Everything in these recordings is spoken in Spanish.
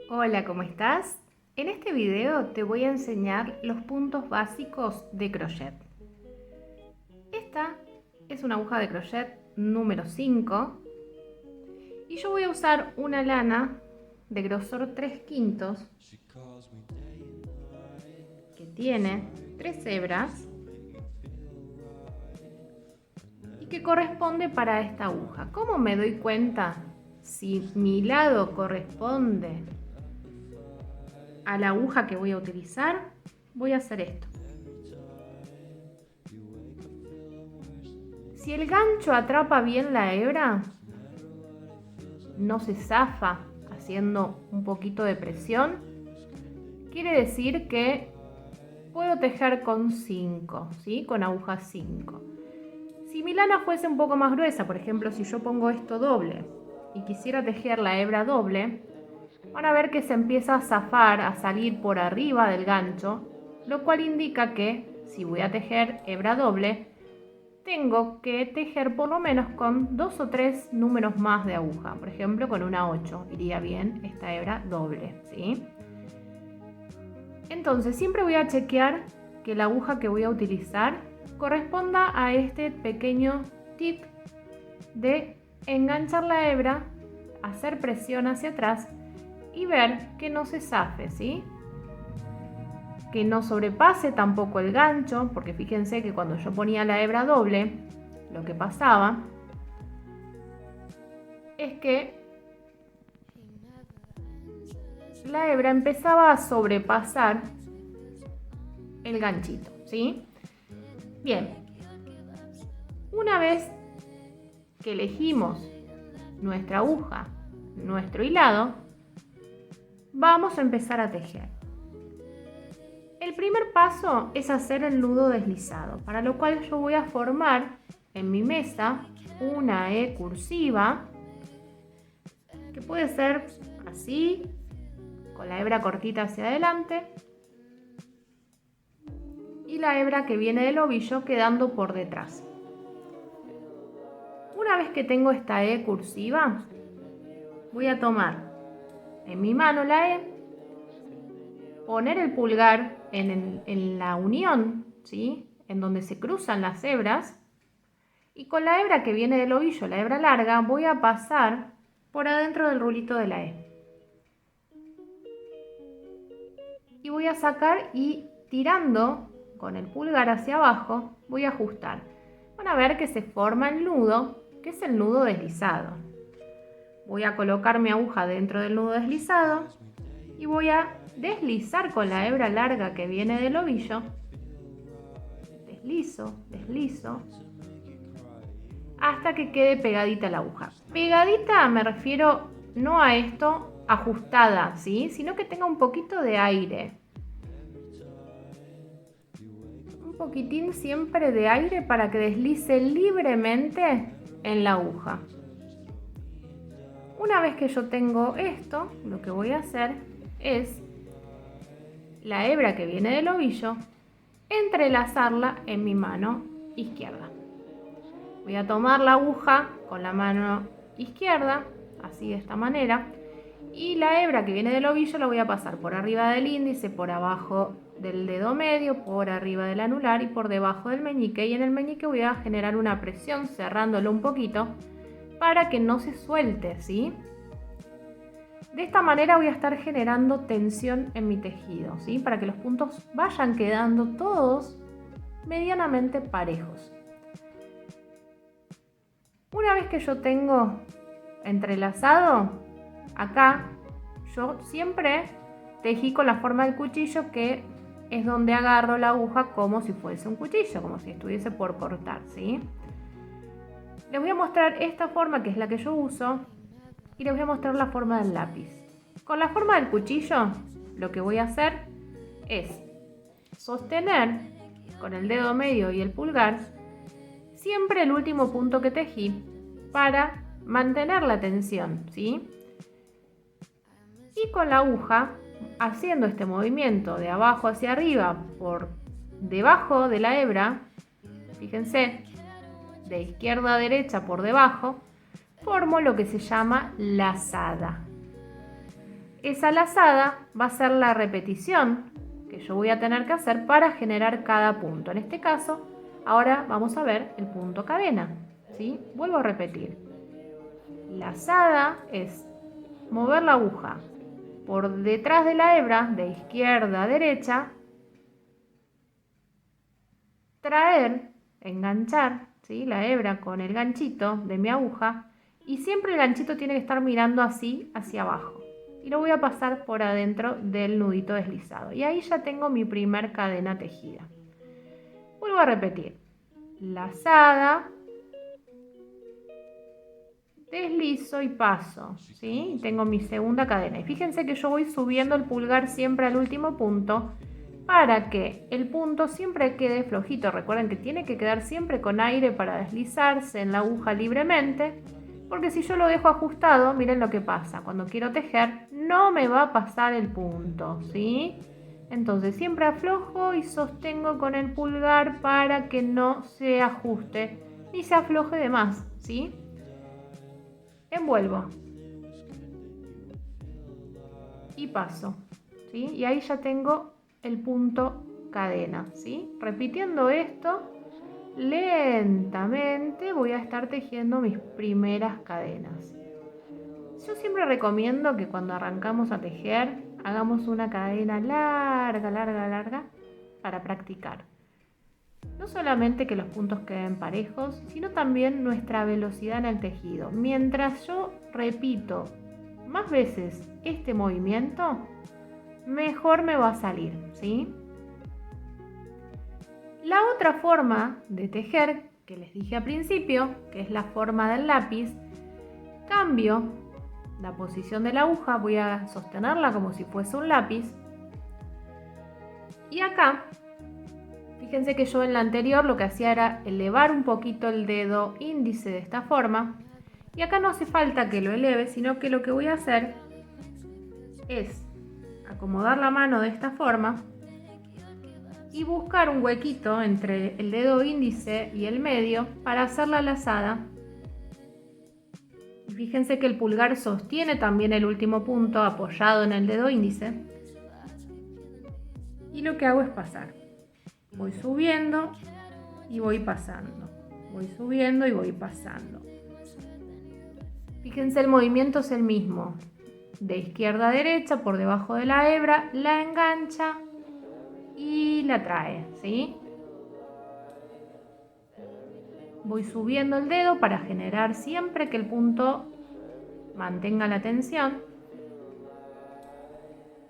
Hola, ¿cómo estás? En este video te voy a enseñar los puntos básicos de crochet. Esta es una aguja de crochet número 5 y yo voy a usar una lana de grosor 3/5 que tiene 3 hebras y que corresponde para esta aguja. ¿Cómo me doy cuenta si mi lado corresponde a la aguja que voy a utilizar? Voy a hacer esto. Si el gancho atrapa bien la hebra, no se zafa haciendo un poquito de presión, quiere decir que puedo tejer con 5, ¿sí? Con aguja 5. Si mi lana fuese un poco más gruesa, por ejemplo, si yo pongo esto doble y quisiera tejer la hebra doble, van a ver que se empieza a zafar, a salir por arriba del gancho, lo cual indica que si voy a tejer hebra doble, tengo que tejer por lo menos con 2 o 3 números más de aguja. Por ejemplo, con una 8 iría bien esta hebra doble, ¿sí? Entonces siempre voy a chequear que la aguja que voy a utilizar corresponda a este pequeño tip de enganchar la hebra, hacer presión hacia atrás y ver que no se zafe, ¿sí? Que no sobrepase tampoco el gancho, porque fíjense que cuando yo ponía la hebra doble, lo que pasaba es que la hebra empezaba a sobrepasar el ganchito, ¿sí? Bien, una vez que elegimos nuestra aguja, nuestro hilado, vamos a empezar a tejer. El primer paso es hacer el nudo deslizado, para lo cual yo voy a formar en mi mesa una E cursiva, que puede ser así, con la hebra cortita hacia adelante y la hebra que viene del ovillo quedando por detrás. Una vez que tengo esta E cursiva, voy a tomar en mi mano la E, poner el pulgar en la unión, ¿sí? En donde se cruzan las hebras, y con la hebra que viene del ovillo, la hebra larga, voy a pasar por adentro del rulito de la E. Y voy a sacar y tirando con el pulgar hacia abajo, voy a ajustar. Van a ver que se forma el nudo, que es el nudo deslizado. Voy a colocar mi aguja dentro del nudo deslizado y voy a deslizar con la hebra larga que viene del ovillo. Deslizo, deslizo, hasta que quede pegadita la aguja. Pegadita me refiero no a esto ajustada, ¿sí? Sino que tenga un poquito de aire. Un poquitín siempre de aire para que deslice libremente en la aguja. Una vez que yo tengo esto, lo que voy a hacer es la hebra que viene del ovillo, entrelazarla en mi mano izquierda. Voy a tomar la aguja con la mano izquierda, así de esta manera, y la hebra que viene del ovillo la voy a pasar por arriba del índice, por abajo del dedo medio, por arriba del anular y por debajo del meñique. Y en el meñique voy a generar una presión cerrándolo un poquito para que no se suelte, ¿sí? De esta manera voy a estar generando tensión en mi tejido, ¿sí? Para que los puntos vayan quedando todos medianamente parejos. Una vez que yo tengo entrelazado, acá yo siempre tejí con la forma del cuchillo, que es donde agarro la aguja como si fuese un cuchillo, como si estuviese por cortar, ¿sí? Les voy a mostrar esta forma, que es la que yo uso, y les voy a mostrar la forma del lápiz. Con la forma del cuchillo, lo que voy a hacer es sostener con el dedo medio y el pulgar siempre el último punto que tejí para mantener la tensión, ¿sí? Y con la aguja, haciendo este movimiento de abajo hacia arriba por debajo de la hebra, fíjense, de izquierda a derecha por debajo, formo lo que se llama lazada. esa lazada va a ser la repetición que yo voy a tener que hacer para generar cada punto. En este caso, ahora vamos a ver el punto cadena, ¿sí? Vuelvo a repetir. Lazada es mover la aguja por detrás de la hebra, de izquierda a derecha, traer, enganchar, ¿sí?, la hebra con el ganchito de mi aguja, y siempre el ganchito tiene que estar mirando así hacia abajo. Y lo voy a pasar por adentro del nudito deslizado. Y ahí ya tengo mi primer cadena tejida. Vuelvo a repetir. Lazada, deslizo y paso, ¿sí? Y tengo mi segunda cadena. Y fíjense que yo voy subiendo el pulgar siempre al último punto para que el punto siempre quede flojito. Recuerden que tiene que quedar siempre con aire para deslizarse en la aguja libremente. Porque si yo lo dejo ajustado, miren lo que pasa. Cuando quiero tejer, no me va a pasar el punto, ¿sí? Entonces siempre aflojo y sostengo con el pulgar para que no se ajuste ni se afloje de más, ¿sí? Envuelvo. Y paso, ¿sí? Y ahí ya tengo el punto cadena, ¿sí? Repitiendo esto, lentamente voy a estar tejiendo mis primeras cadenas. Yo siempre recomiendo que cuando arrancamos a tejer hagamos una cadena larga para practicar. No solamente que los puntos queden parejos, sino también nuestra velocidad en el tejido. Mientras yo repito más veces este movimiento, mejor me va a salir, ¿sí? La otra forma de tejer, que les dije al principio, que es la forma del lápiz, cambio la posición de la aguja, voy a sostenerla como si fuese un lápiz. Y acá, fíjense que yo en la anterior lo que hacía era elevar un poquito el dedo índice de esta forma. Y acá no hace falta que lo eleve, sino que lo que voy a hacer es acomodar la mano de esta forma y buscar un huequito entre el dedo índice y el medio para hacer la lazada. Y fíjense que el pulgar sostiene también el último punto apoyado en el dedo índice. Y lo que hago es pasar. Voy subiendo y voy pasando. Voy subiendo y voy pasando. Fíjense, el movimiento es el mismo. De izquierda a derecha, por debajo de la hebra, la engancha y la trae, ¿sí? Voy subiendo el dedo para generar siempre que el punto mantenga la tensión.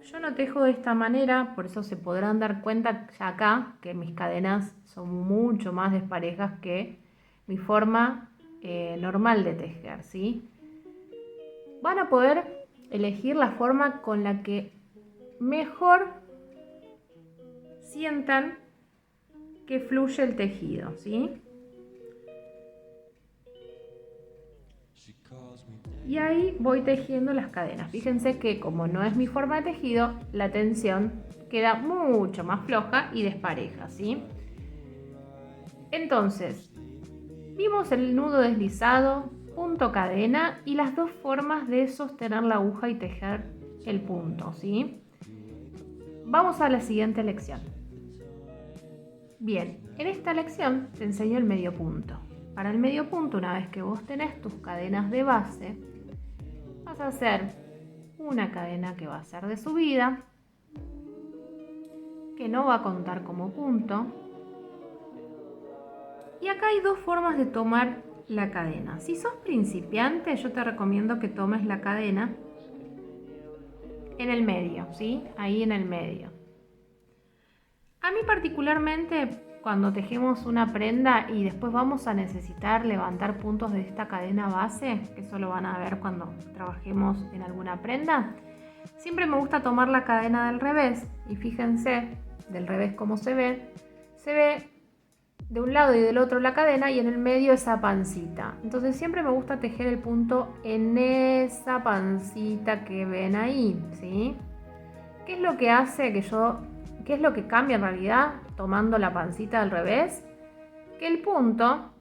Yo no tejo de esta manera, por eso se podrán dar cuenta ya acá que mis cadenas son mucho más desparejas que mi forma normal de tejer, ¿sí? Van a poder elegir la forma con la que mejor sientan que fluye el tejido, ¿sí? Y ahí voy tejiendo las cadenas. Fíjense que como no es mi forma de tejido, la tensión queda mucho más floja y despareja, ¿sí? Entonces, vimos el nudo deslizado, punto cadena y las dos formas de sostener la aguja y tejer el punto, ¿sí? Vamos a la siguiente lección. Bien, en esta lección te enseño el medio punto. Para el medio punto, una vez que vos tenés tus cadenas de base, vas a hacer una cadena que va a ser de subida, que no va a contar como punto. Y acá hay dos formas de tomar la cadena. Si sos principiante, yo te recomiendo que tomes la cadena en el medio, ¿sí? Ahí en el medio. A mí particularmente, cuando tejemos una prenda y después vamos a necesitar levantar puntos de esta cadena base, que eso lo van a ver cuando trabajemos en alguna prenda, siempre me gusta tomar la cadena del revés. Y fíjense, del revés cómo se ve de un lado y del otro la cadena y en el medio esa pancita. Entonces siempre me gusta tejer el punto en esa pancita que ven ahí, ¿sí? ¿Qué es lo que hace que qué es lo que cambia en realidad tomando la pancita al revés? Que el punto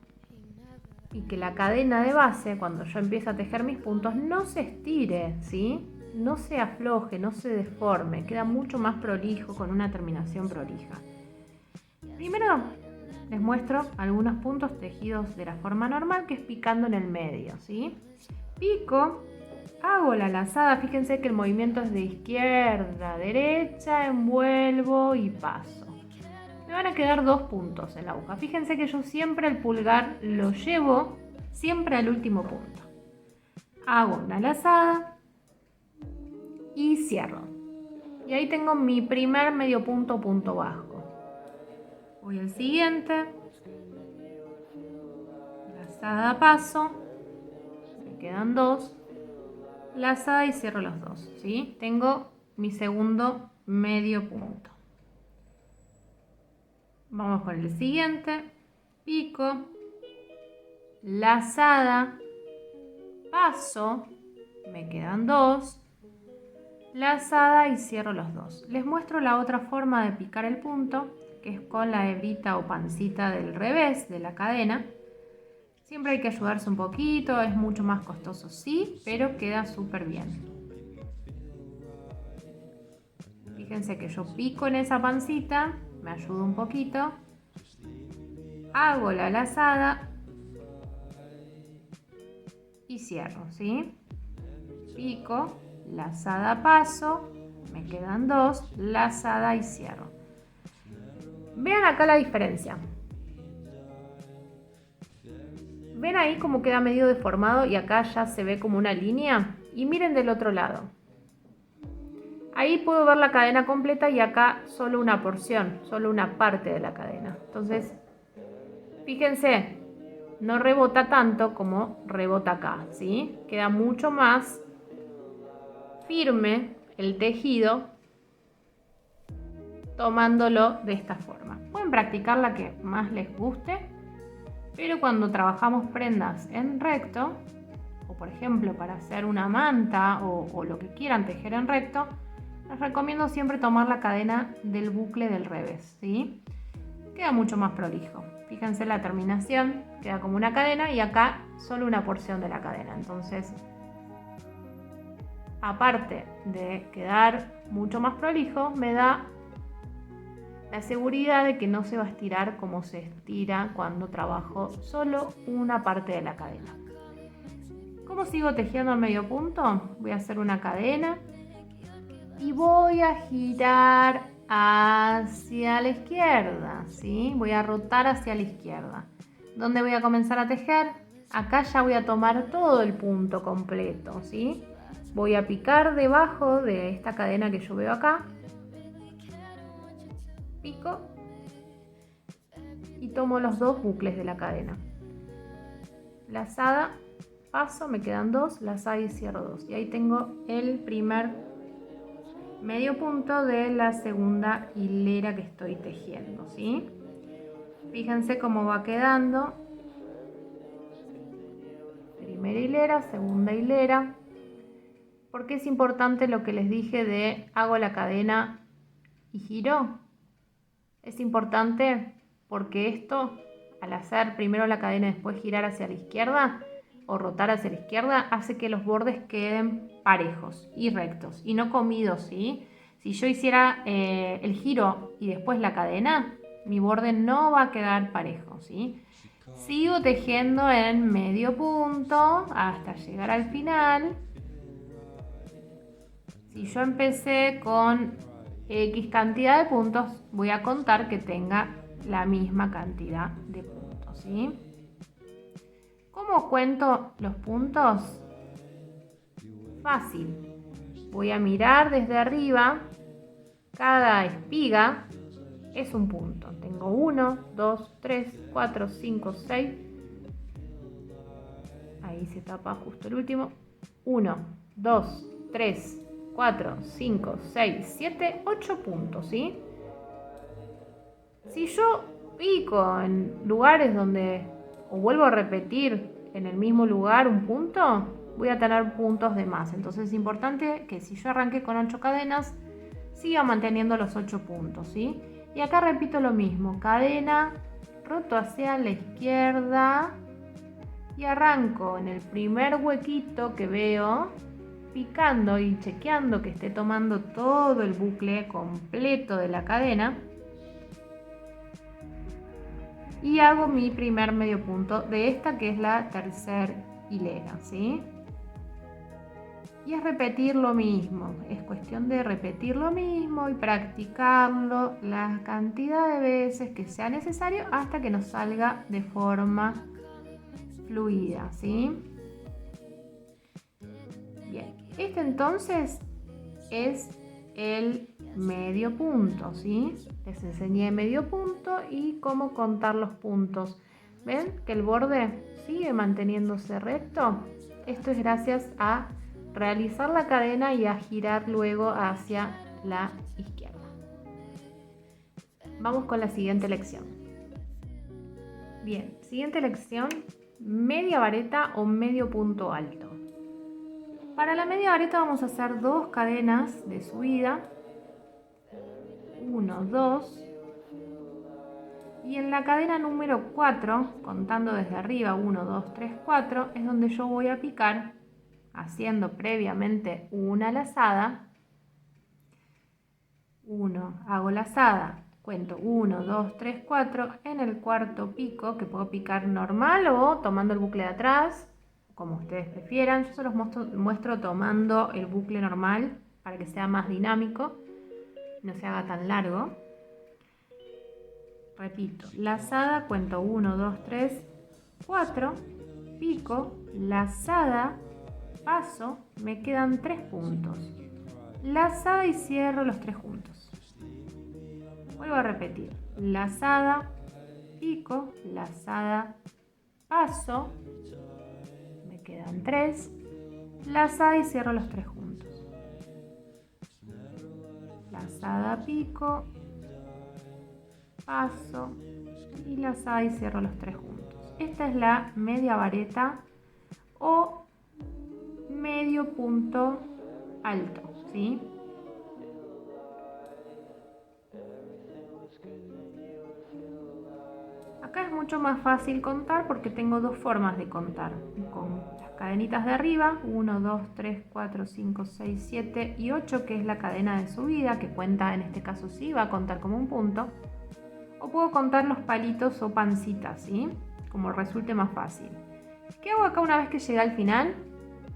y que la cadena de base, cuando yo empiezo a tejer mis puntos, no se estire, ¿sí? no se afloje, no se deforme, queda mucho más prolijo con una terminación prolija. Primero les muestro algunos puntos tejidos de la forma normal, que es picando en el medio, ¿sí? Pico, hago la lazada, fíjense que el movimiento es de izquierda a derecha, envuelvo y paso. Me van a quedar 2 puntos en la aguja. Fíjense que yo siempre el pulgar lo llevo siempre al último punto. Hago una lazada y cierro. Y ahí tengo mi primer medio punto, punto bajo. Voy al siguiente. Lazada, paso. Me quedan 2. Lazada y cierro los 2, ¿sí? Tengo mi segundo medio punto. Vamos con el siguiente. Pico. Lazada. Paso. Me quedan 2. Lazada y cierro los 2. Les muestro la otra forma de picar el punto, que es con la hebrita o pancita del revés de la cadena. Siempre hay que ayudarse un poquito, es mucho más costoso, sí, pero queda súper bien. Fíjense que yo pico en esa pancita, me ayudo un poquito, hago la lazada y cierro, ¿sí? Pico, lazada, paso, me quedan 2, lazada y cierro. Vean acá la diferencia. ¿Ven ahí cómo queda medio deformado y acá ya se ve como una línea? Y miren del otro lado. Ahí puedo ver la cadena completa y acá solo una porción, solo una parte de la cadena. Entonces, fíjense, no rebota tanto como rebota acá, ¿sí? Queda mucho más firme el tejido tomándolo de esta forma. Pueden practicar la que más les guste. Pero cuando trabajamos prendas en recto, o por ejemplo para hacer una manta o lo que quieran tejer en recto, les recomiendo siempre tomar la cadena del bucle del revés, ¿sí? Queda mucho más prolijo. Fíjense la terminación, queda como una cadena y acá solo una porción de la cadena. Entonces, aparte de quedar mucho más prolijo, me da la seguridad de que no se va a estirar como se estira cuando trabajo solo una parte de la cadena. ¿Cómo sigo tejiendo al medio punto? Voy a hacer una cadena y voy a girar hacia la izquierda, ¿sí? Voy a rotar hacia la izquierda. ¿Dónde voy a comenzar a tejer? Acá ya voy a tomar todo el punto completo, ¿sí? Voy a picar debajo de esta cadena que yo veo acá. Pico y tomo los 2 bucles de la cadena. Lazada, paso, me quedan 2, lazada y cierro 2. Y ahí tengo el primer medio punto de la segunda hilera que estoy tejiendo, ¿sí? Fíjense cómo va quedando. Primera hilera, segunda hilera. ¿Por qué es importante lo que les dije de hago la cadena y giro? Es importante porque esto, al hacer primero la cadena y después girar hacia la izquierda o rotar hacia la izquierda, hace que los bordes queden parejos y rectos y no comidos, ¿sí? Si yo hiciera el giro y después la cadena, mi borde no va a quedar parejo, ¿sí? Sigo tejiendo en medio punto hasta llegar al final. Si yo empecé con X cantidad de puntos, voy a contar que tenga la misma cantidad de puntos, ¿sí? ¿Cómo cuento los puntos? Fácil. Voy a mirar desde arriba. Cada espiga es un punto. Tengo 1, 2, 3, 4, 5, 6. Ahí se tapa justo el último. 1, 2, 3, 4, 5, 6, 7, 8 puntos, ¿sí? Si yo pico en lugares donde, o vuelvo a repetir en el mismo lugar un punto, voy a tener puntos de más. Entonces es importante que si yo arranqué con 8 cadenas, siga manteniendo los 8 puntos, ¿sí? Y acá repito lo mismo, cadena, roto hacia la izquierda y arranco en el primer huequito que veo picando y chequeando que esté tomando todo el bucle completo de la cadena. Y hago mi primer medio punto de esta, que es la tercera hilera, ¿sí? Y es repetir lo mismo, es cuestión de repetir lo mismo y practicarlo la cantidad de veces que sea necesario hasta que nos salga de forma fluida, ¿sí? Bien, este entonces es el medio punto, ¿sí? Les enseñé medio punto y cómo contar los puntos. ¿Ven que el borde sigue manteniéndose recto? Esto es gracias a realizar la cadena y a girar luego hacia la izquierda. Vamos con la siguiente lección. Bien, siguiente lección, media vareta o medio punto alto. Para la media vareta vamos a hacer 2 cadenas de subida, 1, 2, y en la cadena número 4, contando desde arriba, 1, 2, 3, 4, es donde yo voy a picar haciendo previamente una lazada. 1, hago lazada, cuento 1, 2, 3, 4, en el cuarto pico, que puedo picar normal o tomando el bucle de atrás, como ustedes prefieran. Yo se los muestro tomando el bucle normal para que sea más dinámico, no se haga tan largo. Repito, lazada, cuento 1, 2, 3, 4, pico, lazada, paso, me quedan 3 puntos. Lazada y cierro los 3 juntos. Vuelvo a repetir, lazada, pico, lazada, paso, me quedan 3, lazada y cierro los 3 juntos. Lazada, pico, paso y lazada y cierro los 3 juntos. Esta es la media vareta o medio punto alto, ¿sí? Acá es mucho más fácil contar porque tengo 2 formas de contar. Con las cadenitas de arriba, 1, 2, 3, 4, 5, 6, 7 y 8, que es la cadena de subida, que cuenta en este caso sí, va a contar como un punto. O puedo contar los palitos o pancitas, ¿sí? Como resulte más fácil. ¿Qué hago acá una vez que llegué al final?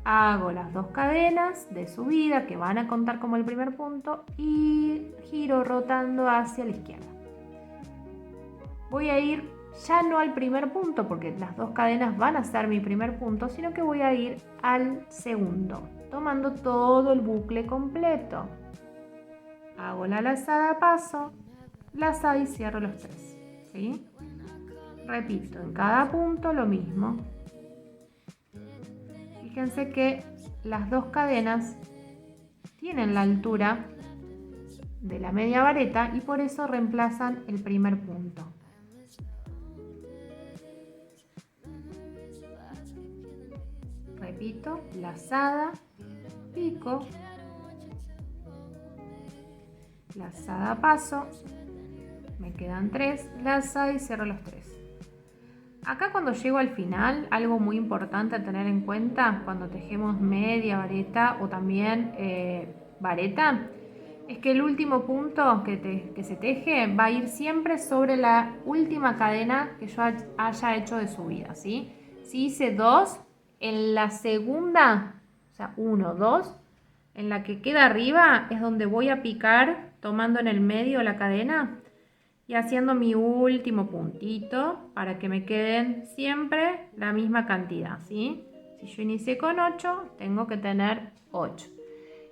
Hago las 2 cadenas de subida que van a contar como el primer punto y giro rotando hacia la izquierda. Voy a ir ya no al primer punto porque las 2 cadenas van a ser mi primer punto, sino que voy a ir al segundo, tomando todo el bucle completo. Hago la lazada, paso, lazada y cierro los 3, ¿sí? Repito, en cada punto lo mismo. Fíjense que las 2 cadenas tienen la altura de la media vareta y por eso reemplazan el primer punto. Repito, lazada, pico, lazada, paso, me quedan 3, lazada y cierro los 3. Acá cuando llego al final, algo muy importante a tener en cuenta cuando tejemos media vareta o también vareta, es que el último punto que se teje va a ir siempre sobre la última cadena que yo haya hecho de subida, ¿sí? Si hice 2, en la segunda, o sea 1, 2, en la que queda arriba es donde voy a picar tomando en el medio la cadena y haciendo mi último puntito para que me queden siempre la misma cantidad, ¿sí? Si yo inicié con 8, tengo que tener 8.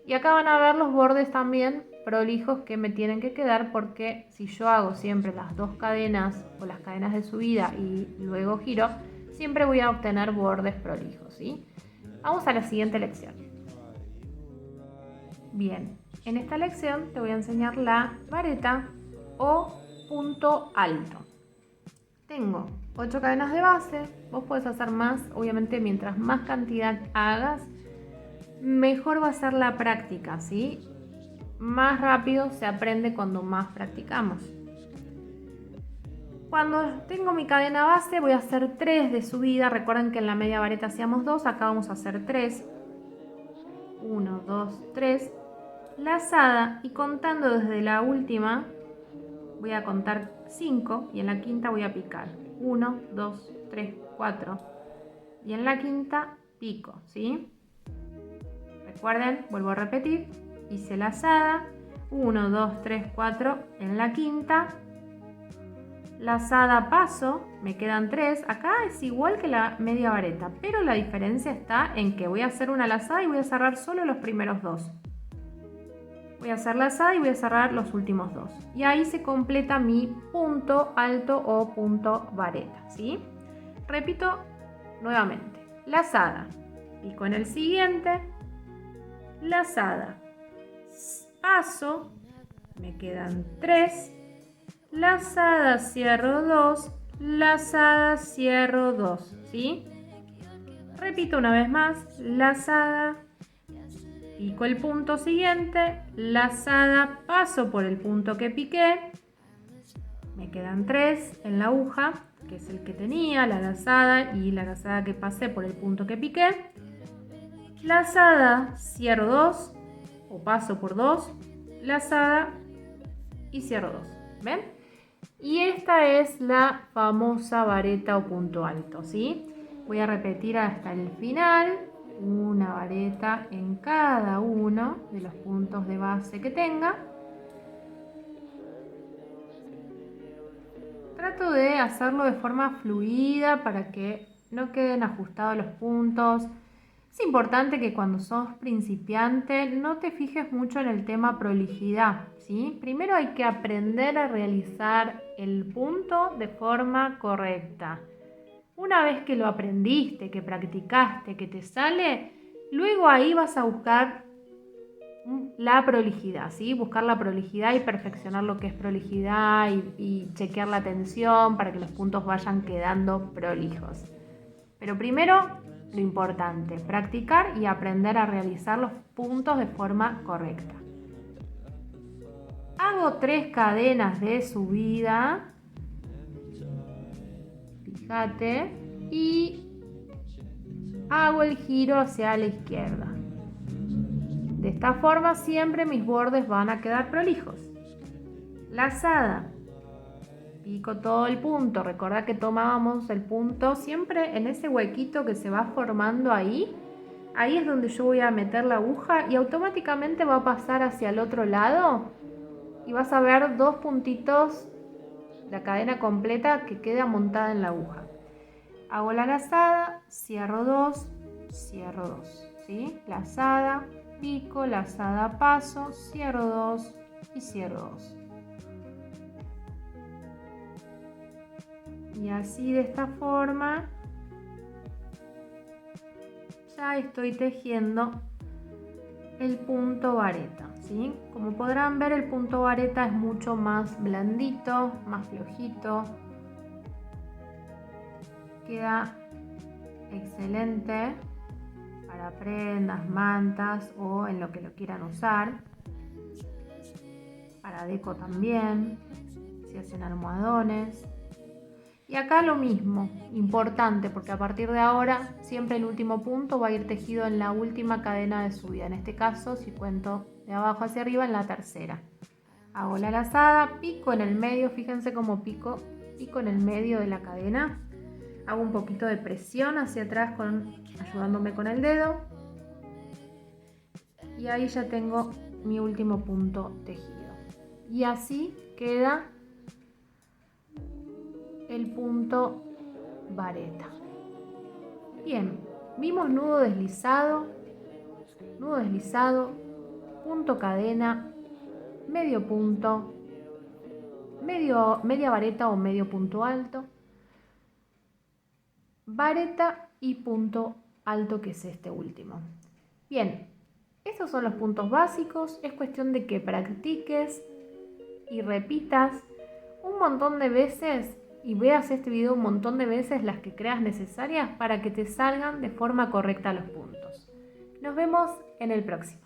Y acá van a ver los bordes también prolijos que me tienen que quedar, porque si yo hago siempre las 2 cadenas o las cadenas de subida y luego giro, siempre voy a obtener bordes prolijos, ¿sí? Vamos a la siguiente lección. Bien, en esta lección te voy a enseñar la vareta o punto alto. Tengo 8 cadenas de base, vos podés hacer más, obviamente mientras más cantidad hagas, mejor va a ser la práctica, ¿sí? Más rápido se aprende cuando más practicamos. Cuando tengo mi cadena base voy a hacer 3 de subida, recuerden que en la media vareta hacíamos 2, acá vamos a hacer 3. 1, 2, 3, lazada, y contando desde la última voy a contar 5 y en la quinta voy a picar 1, 2, 3, 4 y en la quinta pico, ¿sí? Recuerden, vuelvo a repetir, hice lazada, 1, 2, 3, 4 en la quinta, lazada paso, me quedan 3, acá es igual que la media vareta, pero la diferencia está en que voy a hacer una lazada y voy a cerrar solo los primeros 2. Voy a hacer lazada y voy a cerrar los últimos 2. Y ahí se completa mi punto alto o punto vareta, ¿sí? Repito nuevamente, lazada, pico en el siguiente, lazada, paso, me quedan 3, lazada, cierro 2, lazada, cierro 2, ¿sí? Repito una vez más, lazada, pico el punto siguiente, lazada, paso por el punto que piqué, me quedan 3 en la aguja, que es el que tenía, la lazada y la lazada que pasé por el punto que piqué, lazada, cierro 2 o paso por 2, lazada y cierro 2, ¿ven? Y esta es la famosa vareta o punto alto, ¿sí? Voy a repetir hasta el final, una vareta en cada uno de los puntos de base que tenga. Trato de hacerlo de forma fluida para que no queden ajustados los puntos. Es importante que cuando sos principiante no te fijes mucho en el tema prolijidad, ¿sí? Primero hay que aprender a realizar el punto de forma correcta. Una vez que lo aprendiste, que practicaste, que te sale, luego ahí vas a buscar la prolijidad, ¿sí? Buscar la prolijidad y perfeccionar lo que es prolijidad y chequear la tensión para que los puntos vayan quedando prolijos. Pero primero, lo importante, practicar y aprender a realizar los puntos de forma correcta. Hago 3 cadenas de subida, fíjate, y hago el giro hacia la izquierda. De esta forma siempre mis bordes van a quedar prolijos. Lazada, pico todo el punto. Recordá que tomábamos el punto siempre en ese huequito que se va formando ahí. Ahí es donde yo voy a meter la aguja y automáticamente va a pasar hacia el otro lado y vas a ver 2 puntitos, la cadena completa que queda montada en la aguja. Hago la lazada, cierro 2, cierro 2, ¿sí? Lazada, pico, lazada, paso, cierro 2 y cierro 2. Y así de esta forma ya estoy tejiendo el punto vareta, ¿sí? Como podrán ver, el punto vareta es mucho más blandito, más flojito. Queda excelente para prendas, mantas o en lo que lo quieran usar. Para deco también, si hacen almohadones. Y acá lo mismo, importante, porque a partir de ahora siempre el último punto va a ir tejido en la última cadena de subida. En este caso, si cuento de abajo hacia arriba, en la tercera. Hago la lazada, pico en el medio, fíjense cómo pico en el medio de la cadena. Hago un poquito de presión hacia atrás ayudándome con el dedo. Y ahí ya tengo mi último punto tejido. Y así queda el punto vareta. Bien, vimos nudo deslizado, punto cadena, medio punto, media vareta o medio punto alto, vareta y punto alto, que es este último. Bien, estos son los puntos básicos. Es cuestión de que practiques y repitas un montón de veces y veas este video un montón de veces, las que creas necesarias para que te salgan de forma correcta los puntos. Nos vemos en el próximo.